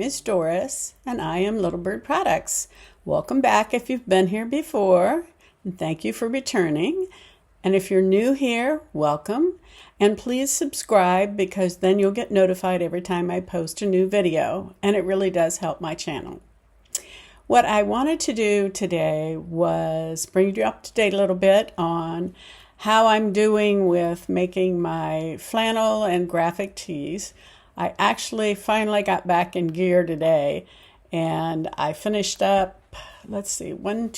is Doris, and I am Little Bird Products. Welcome back if you've been here before, and thank you for returning. And if you're new here, welcome, and please subscribe because then you'll get notified every time I post a new video, and it really does help my channel. What I wanted to do today was bring you up to date a little bit on how I'm doing with making my flannel and graphic tees. I actually finally got back in gear today, and I finished up, let's see, I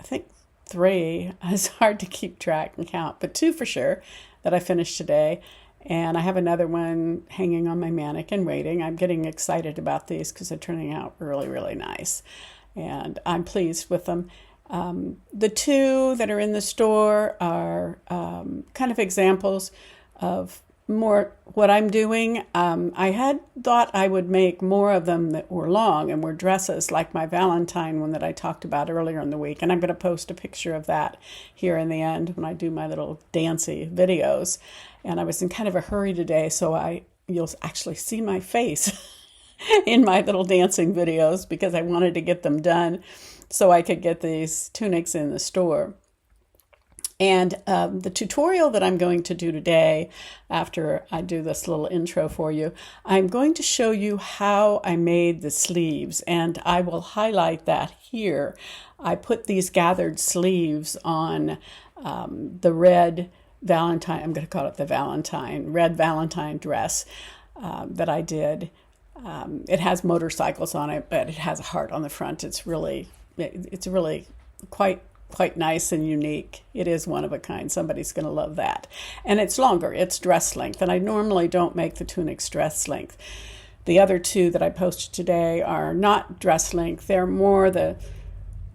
think 3. It's hard to keep track and count, but 2 for sure that I finished today. And I have another one hanging on my mannequin waiting. I'm getting excited about these because they're turning out really, really nice. And I'm pleased with them. The 2 that are in the store are kind of examples of more what I'm doing. I had thought I would make more of them that were long and were dresses like my Valentine one that I talked about earlier in the week. And I'm going to post a picture of that here in the end when I do my little dancey videos. And I was in kind of a hurry today, so you'll actually see my face in my little dancing videos because I wanted to get them done so I could get these tunics in the store. And the tutorial that I'm going to do today, after I do this little intro for you, I'm going to show you how I made the sleeves, and I will highlight that here. I put these gathered sleeves on the red Valentine, I'm going to call it the Valentine, red Valentine dress that I did. It has motorcycles on it, but it has a heart on the front. It's really quite nice and unique. It is one of a kind. Somebody's going to love that. And it's longer. It's dress length. And I normally don't make the tunics dress length. The other 2 that I posted today are not dress length. They're more the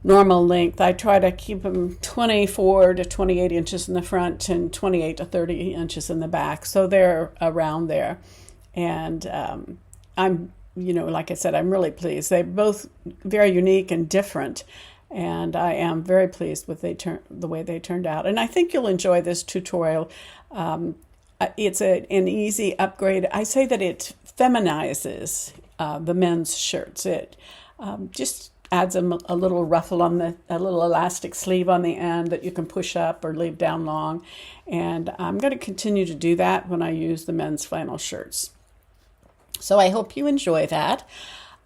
normal length. I try to keep them 24 to 28 inches in the front and 28 to 30 inches in the back. So they're around there. And I'm, like I said, I'm really pleased. They're both very unique and different. And I am very pleased with the way they turned out. And I think you'll enjoy this tutorial. It's an easy upgrade. I say that it feminizes the men's shirts. It just adds a little ruffle on a little elastic sleeve on the end that you can push up or leave down long. And I'm going to continue to do that when I use the men's flannel shirts. So I hope you enjoy that.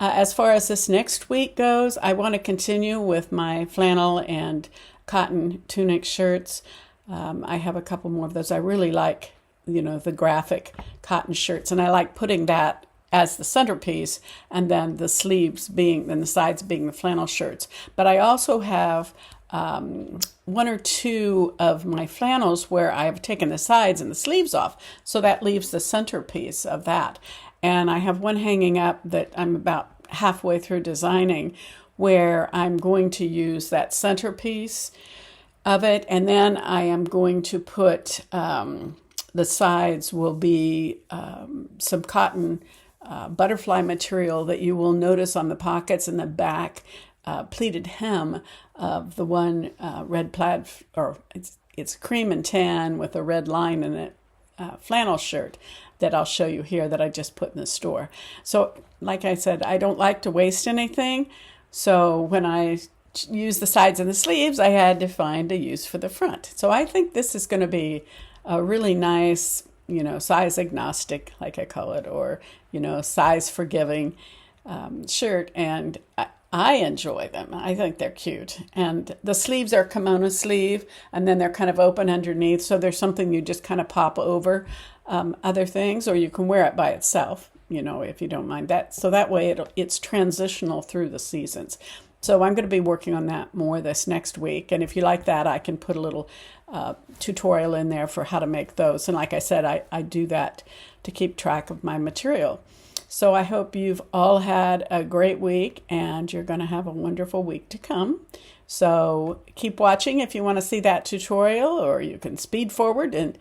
As far as this next week goes, I want to continue with my flannel and cotton tunic shirts. I have a couple more of those. I really like, the graphic cotton shirts, and I like putting that as the centerpiece, and then the sleeves and the sides being the flannel shirts. But I also have 1 or 2 of my flannels where I have taken the sides and the sleeves off, so that leaves the centerpiece of that. And I have one hanging up that I'm about halfway through designing where I'm going to use that centerpiece of it. And then I am going to put, the sides will be some cotton butterfly material that you will notice on the pockets in the back, pleated hem of the one red plaid, or it's cream and tan with a red line in it, flannel shirt that I'll show you here that I just put in the store. So like I said, I don't like to waste anything. So when I use the sides and the sleeves, I had to find a use for the front. So I think this is going to be a really nice, size agnostic, like I call it, or, size forgiving shirt. And I enjoy them. I think they're cute. And the sleeves are kimono sleeve, and then they're kind of open underneath. So there's something you just kind of pop over other things, or you can wear it by itself, if you don't mind that. So that way it's transitional through the seasons. So I'm going to be working on that more this next week. And if you like that, I can put a little tutorial in there for how to make those. And like I said, I do that to keep track of my material. So I hope you've all had a great week, and you're going to have a wonderful week to come. So keep watching if you want to see that tutorial, or you can speed forward and,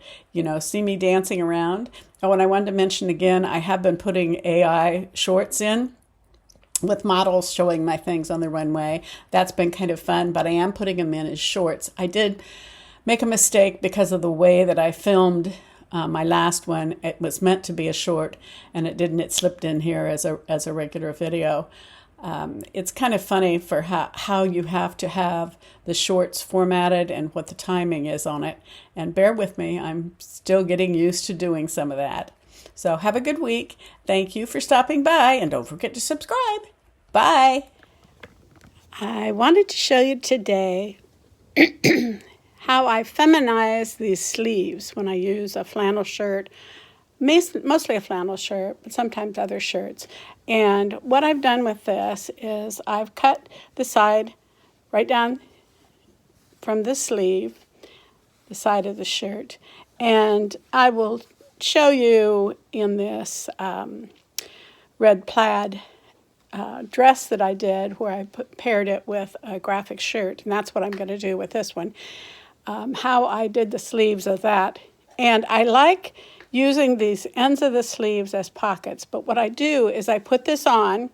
see me dancing around. Oh, and I wanted to mention again, I have been putting AI shorts in with models showing my things on the runway. That's been kind of fun, but I am putting them in as shorts. I did make a mistake because of the way that I filmed My last one, it was meant to be a short, and it didn't. It slipped in here as a regular video. It's kind of funny for how you have to have the shorts formatted and what the timing is on it. And bear with me, I'm still getting used to doing some of that. So have a good week. Thank you for stopping by, and don't forget to subscribe. Bye. I wanted to show you today how I feminize these sleeves when I use a flannel shirt, mostly a flannel shirt, but sometimes other shirts. And what I've done with this is I've cut the side right down from the sleeve, the side of the shirt, and I will show you in this red plaid dress that I did where I paired it with a graphic shirt, and that's what I'm going to do with this one. How I did the sleeves of that. And I like using these ends of the sleeves as pockets, but what I do is I put this on,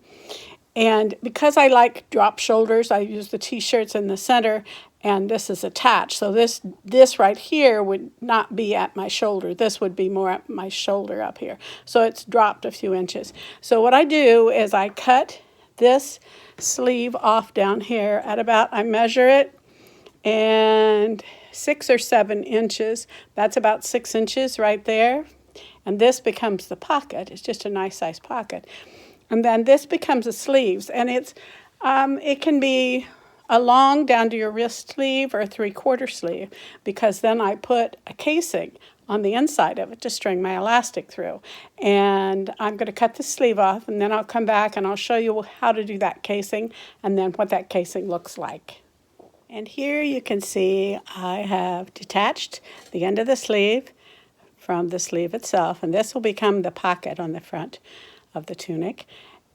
and because I like drop shoulders, I use the t-shirts in the center, and this is attached. So this right here would not be at my shoulder. This would be more at my shoulder up here. So it's dropped a few inches. So what I do is I cut this sleeve off down here at about, I measure it, and 6 or 7 inches. That's about 6 inches right there. And this becomes the pocket. It's just a nice size pocket. And then this becomes the sleeves. And it can be a long down to your wrist sleeve or a 3/4 sleeve, because then I put a casing on the inside of it to string my elastic through. And I'm going to cut the sleeve off, and then I'll come back and I'll show you how to do that casing and then what that casing looks like. And here you can see I have detached the end of the sleeve from the sleeve itself, and this will become the pocket on the front of the tunic.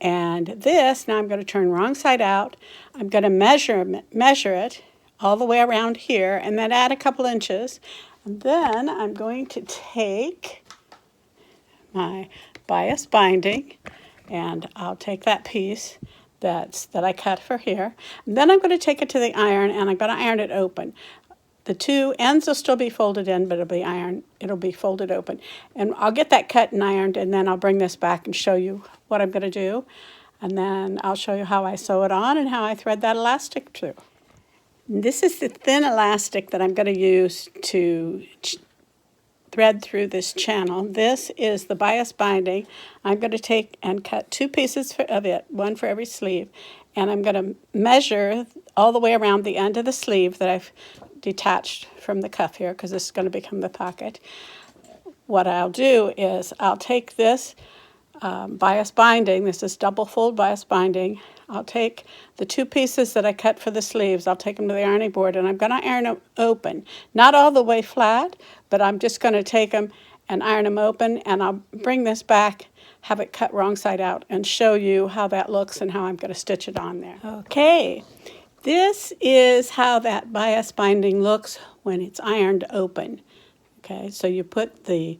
And this, now I'm going to turn wrong side out. I'm going to measure it all the way around here, and then add a couple inches. And then I'm going to take my bias binding, and I'll take that piece that I cut for here. And then I'm going to take it to the iron, and I'm going to iron it open. The two ends will still be folded in, but it'll be folded open. And I'll get that cut and ironed, and then I'll bring this back and show you what I'm going to do. And then I'll show you how I sew it on and how I thread that elastic through. This is the thin elastic that I'm going to use to thread through this channel. This is the bias binding. I'm going to take and cut 2 pieces of it, one for every sleeve, and I'm going to measure all the way around the end of the sleeve that I've detached from the cuff here, because this is going to become the pocket. What I'll do is I'll take this bias binding, this is double fold bias binding. I'll take the 2 pieces that I cut for the sleeves, I'll take them to the ironing board, and I'm going to iron them open. Not all the way flat, but I'm just going to take them and iron them open, and I'll bring this back, have it cut wrong side out, and show you how that looks and how I'm going to stitch it on there. Okay, this is how that bias binding looks when it's ironed open. Okay, so you put the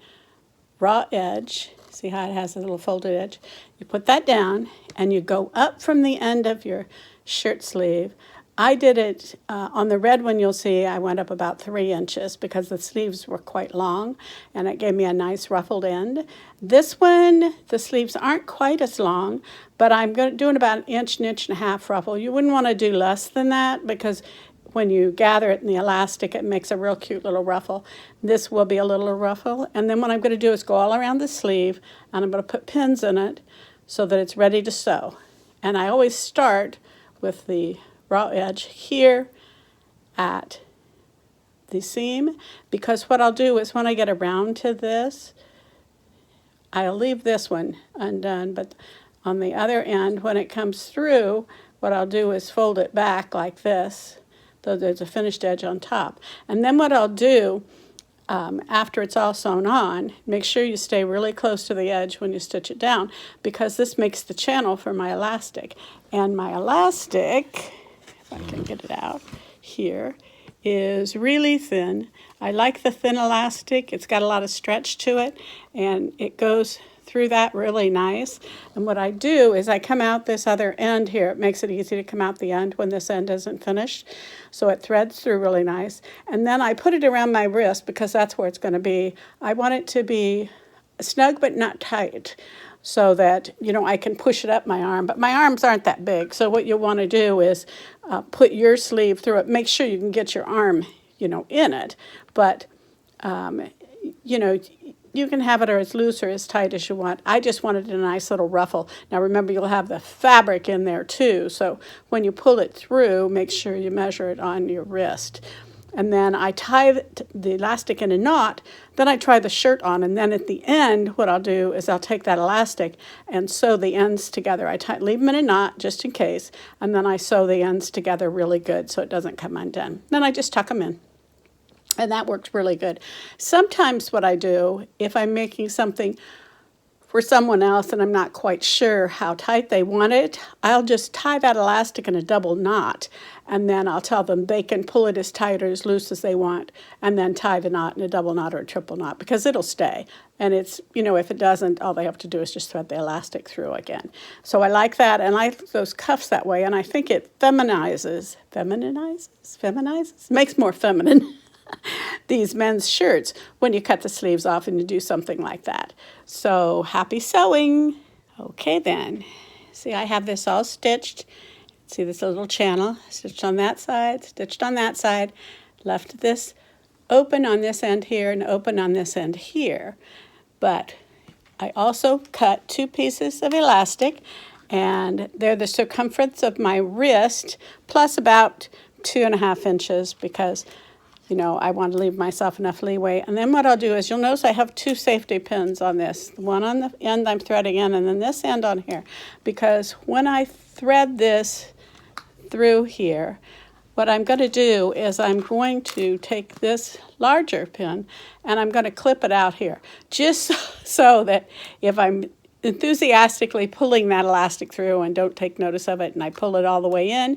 raw edge, see how it has a little folded edge, you put that down and you go up from the end of your shirt sleeve. I did it on the red one, you'll see I went up about 3 inches because the sleeves were quite long, and it gave me a nice ruffled end. This one, the sleeves aren't quite as long, but I'm doing about an inch and a half ruffle. You wouldn't want to do less than that, because when you gather it in the elastic, it makes a real cute little ruffle. This will be a little ruffle. And then what I'm going to do is go all around the sleeve, and I'm going to put pins in it so that it's ready to sew. And I always start with the raw edge here at the seam, because what I'll do is when I get around to this, I'll leave this one undone, but on the other end, when it comes through, what I'll do is fold it back like this, though there's a finished edge on top. And then what I'll do, after it's all sewn on, make sure you stay really close to the edge when you stitch it down, because this makes the channel for my elastic. And my elastic, if I can get it out here, is really thin. I like the thin elastic. It's got a lot of stretch to it, and it goes through that really nice. And what I do is I come out this other end here. It makes it easy to come out the end when this end isn't finished. So it threads through really nice. And then I put it around my wrist because that's where it's going to be. I want it to be snug but not tight, so that, you know, I can push it up my arm. But my arms aren't that big. So what you'll want to do is put your sleeve through it. Make sure you can get your arm, you know, in it. But, you know, you can have it as loose or as tight as you want. I just wanted a nice little ruffle. Now remember, you'll have the fabric in there too. So when you pull it through, make sure you measure it on your wrist. And then I tie the elastic in a knot, then I try the shirt on, and then at the end, what I'll do is I'll take that elastic and sew the ends together. Leave them in a knot just in case, and then I sew the ends together really good so it doesn't come undone. Then I just tuck them in. And that works really good. Sometimes what I do, if I'm making something for someone else and I'm not quite sure how tight they want it, I'll just tie that elastic in a double knot, and then I'll tell them they can pull it as tight or as loose as they want, and then tie the knot in a double knot or a triple knot, because it'll stay. And it's, you know, if it doesn't, all they have to do is just thread the elastic through again. So I like that, and I like those cuffs that way, and I think it feminizes, makes more feminine these men's shirts when you cut the sleeves off and you do something like that. So happy sewing. Okay then. See, I have this all stitched. See this little channel, stitched on that side, stitched on that side, left this open on this end here and open on this end here. But I also cut 2 pieces of elastic, and they're the circumference of my wrist plus about 2.5 inches, because, you know, I want to leave myself enough leeway. And then what I'll do is, you'll notice I have 2 safety pins on this. One on the end I'm threading in, and then this end on here. Because when I thread this through here, what I'm going to do is I'm going to take this larger pin and I'm going to clip it out here. Just so that if I'm enthusiastically pulling that elastic through and don't take notice of it and I pull it all the way in,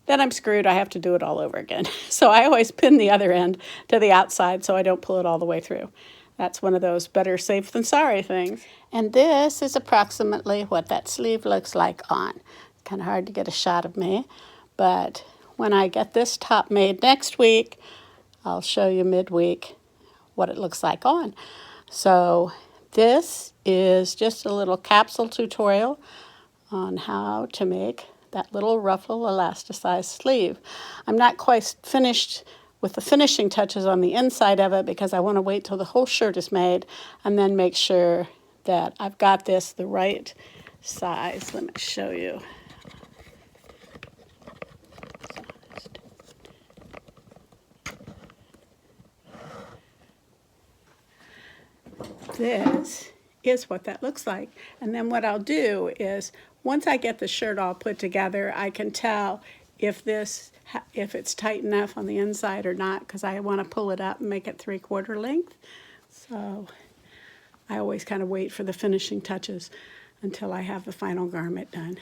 then I'm screwed. I have to do it all over again. So I always pin the other end to the outside so I don't pull it all the way through. That's one of those better safe than sorry things. And this is approximately what that sleeve looks like on. Kind of hard to get a shot of me, but when I get this top made next week, I'll show you midweek what it looks like on. So this is just a little capsule tutorial on how to make that little ruffle elasticized sleeve. I'm not quite finished with the finishing touches on the inside of it because I want to wait till the whole shirt is made and then make sure that I've got this the right size. Let me show you. This is what that looks like. And then what I'll do is, once I get the shirt all put together, I can tell if it's tight enough on the inside or not, because I want to pull it up and make it 3/4 length. So I always kind of wait for the finishing touches until I have the final garment done.